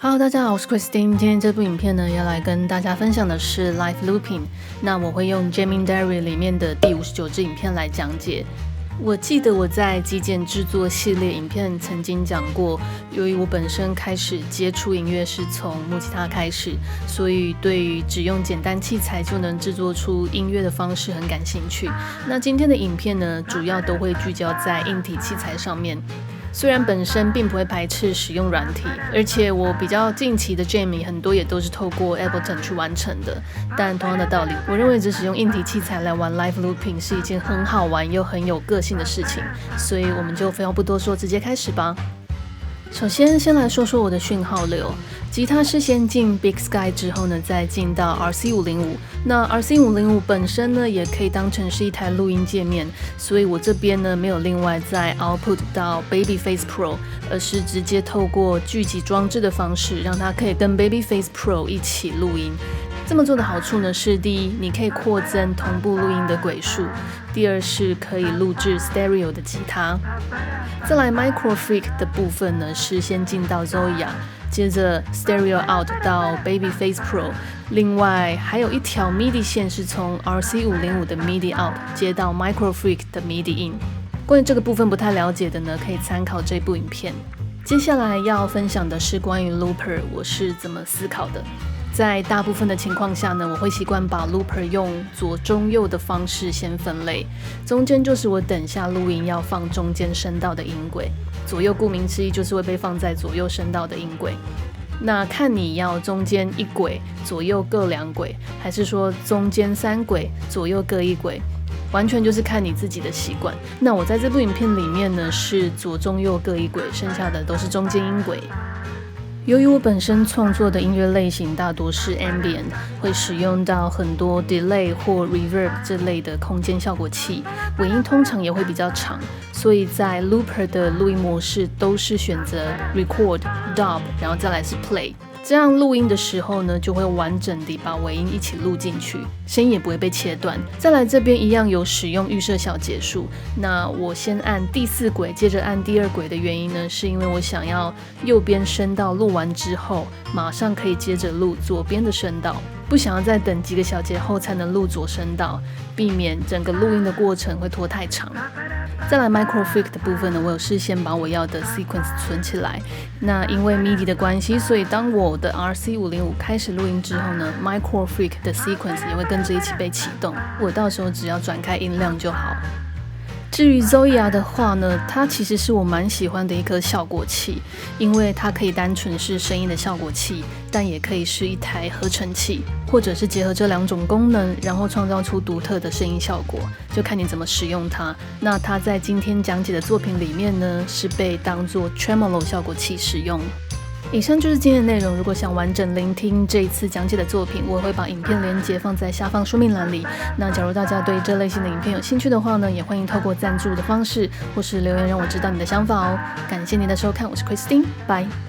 Hello， 大家好，我是 Christine。今天这部影片呢，要来跟大家分享的是 Life Looping。那我会用 Jamming Diary 里面的第59支影片来讲解。我记得我在极简制作系列影片曾经讲过，由于我本身开始接触音乐是从木吉他开始，所以对于只用简单器材就能制作出音乐的方式很感兴趣。那今天的影片呢，主要都会聚焦在硬体器材上面。虽然本身并不会排斥使用软体，而且我比较近期的 Jamming 很多也都是透过 Ableton 去完成的，但同样的道理，我认为只使用硬体器材来玩 Live Looping 是一件很好玩又很有个性的事情，所以我们就废话不多说，直接开始吧。首先来说说我的讯号流。吉他是先进 Big Sky 之后呢，再进到 RC505。那 RC505 本身呢，也可以当成是一台录音界面，所以我这边呢没有另外再 output 到 Babyface Pro， 而是直接透过聚集装置的方式，让它可以跟 Babyface Pro 一起录音。这么做的好处呢是，第一，你可以扩增同步录音的轨数；第二是可以录制 Stereo 的吉他。再来 Micro Freak 的部分呢，是先进到 Zoya， 接着 Stereo Out 到 Babyface Pro， 另外还有一条 MIDI 线是从 RC505 的 MIDI Out 接到 Micro Freak 的 MIDI In。关于这个部分不太了解的呢，可以参考这部影片。接下来要分享的是关于 Looper 我是怎么思考的。在大部分的情况下呢，我会习惯把 Looper 用左中右的方式先分类，中间就是我等下录音要放中间声道的音轨，左右顾名思义就是会被放在左右声道的音轨。那看你要中间一轨，左右各两轨，还是说中间三轨，左右各一轨，完全就是看你自己的习惯。那我在这部影片里面呢，是左中右各一轨，剩下的都是中间音轨。由于我本身创作的音乐类型大多是 ambient， 会使用到很多 delay 或 reverb 这类的空间效果器，尾音通常也会比较长，所以在 Looper 的录音模式都是选择 record、dub， 然后再来是 play。这样录音的时候呢，就会完整地把尾音一起录进去，声音也不会被切断。再来这边一样有使用预设小节数，那我先按第4轨，接着按第2轨的原因呢，是因为我想要右边声道录完之后，马上可以接着录左边的声道，不想要再等几个小节后才能录左声道，避免整个录音的过程会拖太长。再来 Micro Freak 的部分呢，我有事先把我要的 sequence 存起来。那因为 MIDI 的关系，所以当我的 RC505 开始录音之后呢， Micro Freak 的 sequence 也会跟着一起被启动，我到时候只要转开音量就好。至于 Zoya 的话呢，它其实是我蛮喜欢的一颗效果器，因为它可以单纯是声音的效果器，但也可以是一台合成器，或者是结合这两种功能，然后创造出独特的声音效果，就看你怎么使用它。那它在今天讲解的作品里面呢，是被当作 Tremolo 效果器使用。以上就是今天的内容，如果想完整聆听这一次讲解的作品，我会把影片连结放在下方说明栏里。那假如大家对这类型的影片有兴趣的话呢，也欢迎透过赞助的方式或是留言让我知道你的想法哦。感谢你的收看，我是 Christine， 拜。